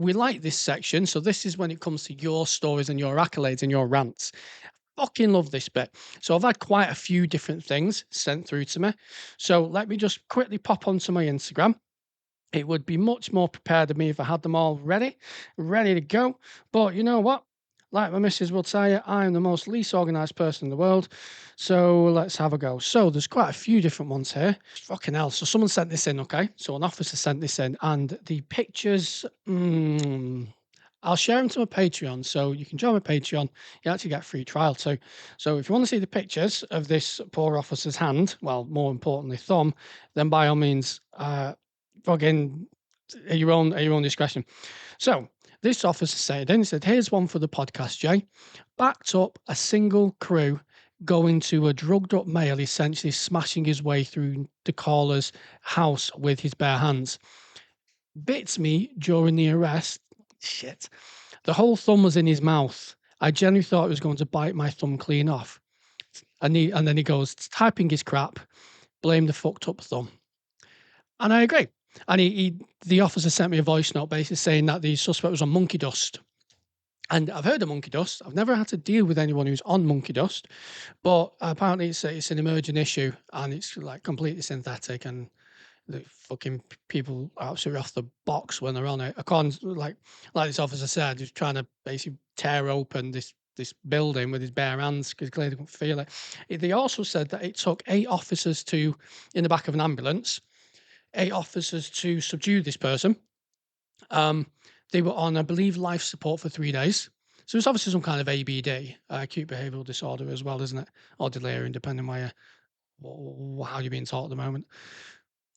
we like this section. So this is when it comes to your stories and your accolades and your rants. Fucking love this bit. So I've had quite a few different things sent through to me. So let me just quickly pop onto my Instagram. It would be much more prepared of me if I had them all ready to go. But you know what? Like my missus will tell you, I am the most least organized person in the world. So let's have a go. So there's quite a few different ones here. Fucking hell. So someone sent this in, okay? So an officer sent this in, and the pictures. I'll share them to my Patreon, so you can join my Patreon. You actually get a free trial too. So if you want to see the pictures of this poor officer's hand, well, more importantly, thumb, then by all means, fucking at your own discretion. So this officer said, then he said, "Here's one for the podcast, Jay. Backed up a single crew going to a drugged up male, essentially smashing his way through the caller's house with his bare hands. Bit me during the arrest. Shit. The whole thumb was in his mouth. I genuinely thought he was going to bite my thumb clean off." And then he goes, typing his crap, blame the fucked up thumb. And I agree. And the officer sent me a voice note basically saying that the suspect was on monkey dust. And I've heard of monkey dust. I've never had to deal with anyone who's on monkey dust, but apparently it's an emerging issue and it's like completely synthetic and the fucking people are absolutely off the box when they're on it. According like this officer said, he was trying to basically tear open this building with his bare hands because clearly they couldn't feel it. They also said that it took 8 officers in the back of an ambulance, 8 officers to subdue this person. They were on, I believe, life support for 3 days. So it's obviously some kind of ABD, acute behavioural disorder as well, isn't it? Or delirium, depending how you're being taught at the moment.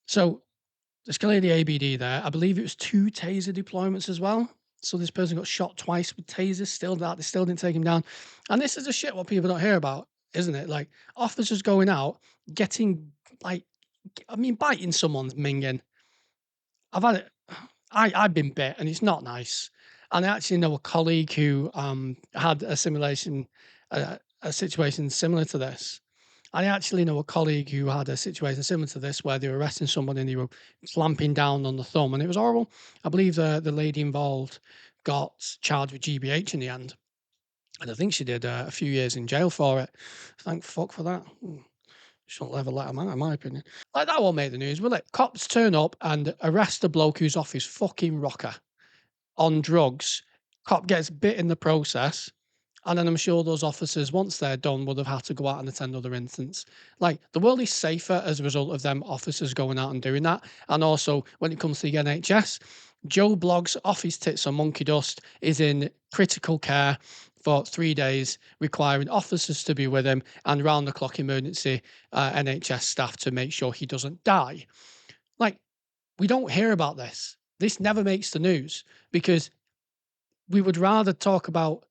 So there's clearly ABD there. I believe it was 2 taser deployments as well. So this person got shot twice with tasers. They still didn't take him down. And this is the shit what people don't hear about, isn't it? Like officers going out, getting biting someone's minging. I've had it. I've been bit, and it's not nice. And I actually know a colleague who had a situation similar to this. I actually know a colleague who had a situation similar to this, where they were arresting someone and they were clamping down on the thumb, and it was horrible. I believe the lady involved got charged with GBH in the end, and I think she did a few years in jail for it. Thank fuck for that. Shouldn't ever let them out, in my opinion. Like, that won't make the news, will it? Cops turn up and arrest a bloke who's off his fucking rocker on drugs. Cop gets bit in the process. And then I'm sure those officers, once they're done, would have had to go out and attend other incidents. Like, the world is safer as a result of them officers going out and doing that. And also, when it comes to the NHS, Joe Bloggs, off his tits on monkey dust, is in critical care for 3 days, requiring officers to be with him and round the clock emergency NHS staff to make sure he doesn't die. Like, we don't hear about this. This never makes the news because we would rather talk about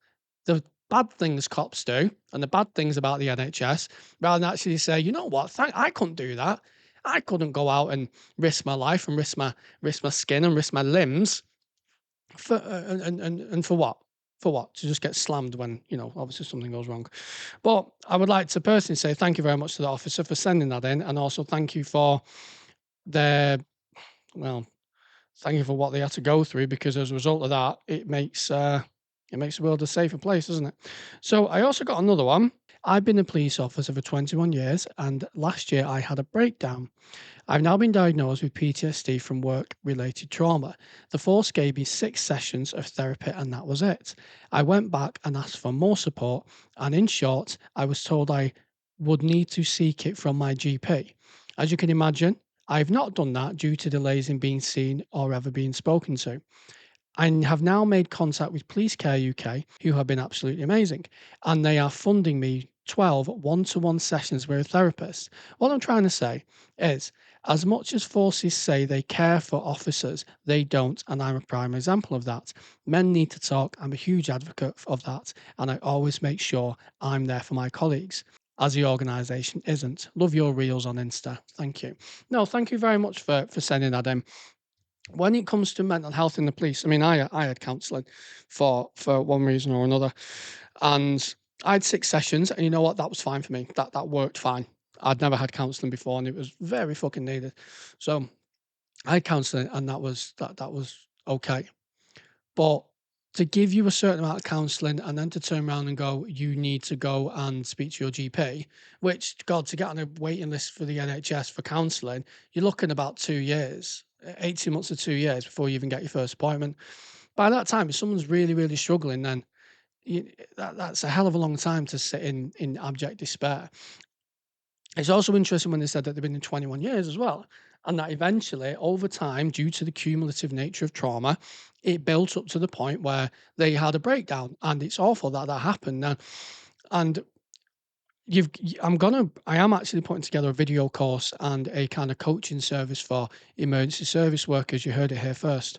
the bad things cops do and the bad things about the NHS rather than actually say, you know what, I couldn't do that. I couldn't go out and risk my life and risk my skin and risk my limbs for and for what? For what? To just get slammed when, obviously something goes wrong. But I would like to personally say thank you very much to the officer for sending that in, and also thank you for their well, thank you for what they had to go through, because as a result of that, it makes the world a safer place, doesn't it? So I also got another one. I've been a police officer for 21 years, and last year I had a breakdown. I've now been diagnosed with PTSD from work-related trauma. The force gave me 6 sessions of therapy, and that was it. I went back and asked for more support, and in short, I was told I would need to seek it from my GP. As you can imagine, I've not done that due to delays in being seen or ever being spoken to. I have now made contact with Police Care UK, who have been absolutely amazing, and they are funding me 12 one-to-one sessions with a therapist. What I'm trying to say is, as much as forces say they care for officers, they don't, and I'm a prime example of that. Men need to talk. I'm a huge advocate of that, and I always make sure I'm there for my colleagues, as the organisation isn't. Love your reels on Insta. Thank you. No, thank you very much for sending that in. When it comes to mental health in the police, I mean, I had counselling for one reason or another, and I had 6 sessions, and you know what? That was fine for me. That worked fine. I'd never had counselling before, and it was very fucking needed. So I had counselling, and that was okay. But to give you a certain amount of counselling and then to turn around and go, you need to go and speak to your GP, which, God, to get on a waiting list for the NHS for counselling, you're looking about 2 years, 18 months to 2 years before you even get your first appointment. By that time, if someone's really, really struggling, then that's a hell of a long time to sit in abject despair. It's also interesting when they said that they've been in 21 years as well, and that eventually, over time, due to the cumulative nature of trauma, it built up to the point where they had a breakdown, and it's awful that that happened. Now, and I am actually putting together a video course and a kind of coaching service for emergency service workers. You heard it here first.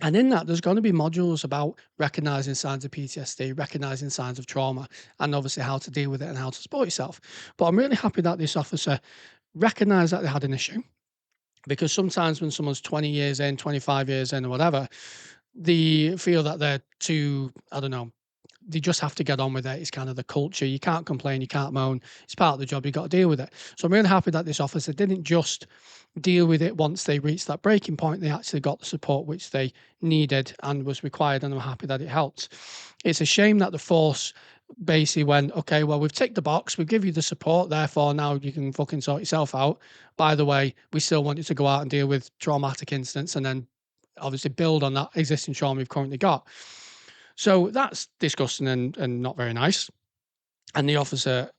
And in that, there's going to be modules about recognizing signs of PTSD, recognizing signs of trauma, and obviously how to deal with it and how to support yourself. But I'm really happy that this officer recognized that they had an issue, because sometimes when someone's 20 years in, 25 years in, or whatever, they feel that they're too, I don't know, they just have to get on with it. It's kind of the culture. You can't complain, you can't moan. It's part of the job. You've got to deal with it. So I'm really happy that this officer didn't just deal with it once they reached that breaking point. They actually got the support which they needed and was required, and I'm happy that it helped. It's a shame that the force basically went, okay, well, we've ticked the box, we've given you the support, therefore now you can fucking sort yourself out. By the way, we still want you to go out and deal with traumatic incidents and then obviously build on that existing trauma you've currently got. So that's disgusting and not very nice. And the officer,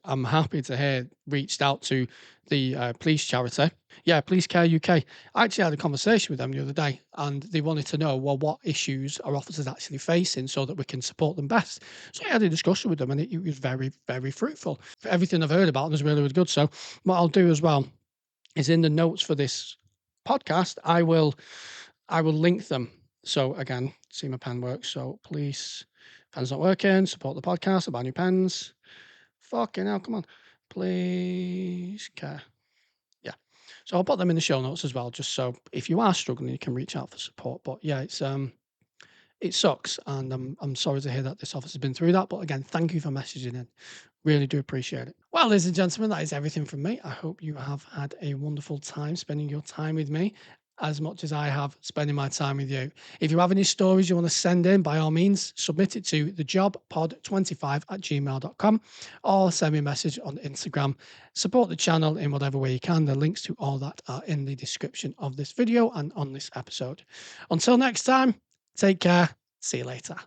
I'm happy to hear, reached out to the police charity. Yeah, Police Care UK. I actually had a conversation with them the other day, and they wanted to know, well, what issues are officers actually facing so that we can support them best. So I had a discussion with them, and it was very, very fruitful. Everything I've heard about them is really, really good. So what I'll do as well is in the notes for this podcast, I will link them. So again, see my pen works. So police, pen's not working. Support the podcast. Buy new pens. Fucking hell, come on. Please care. Yeah. So I'll put them in the show notes as well, just so if you are struggling, you can reach out for support. But yeah, it sucks, and I'm sorry to hear that this office has been through that. But again, thank you for messaging in. Really do appreciate it. Well, ladies and gentlemen, that is everything from me. I hope you have had a wonderful time spending your time with me as much as I have spending my time with you. If you have any stories you want to send in, by all means, submit it to thejobpod25@gmail.com or send me a message on Instagram. Support the channel in whatever way you can. The links to all that are in the description of this video and on this episode. Until next time, take care. See you later.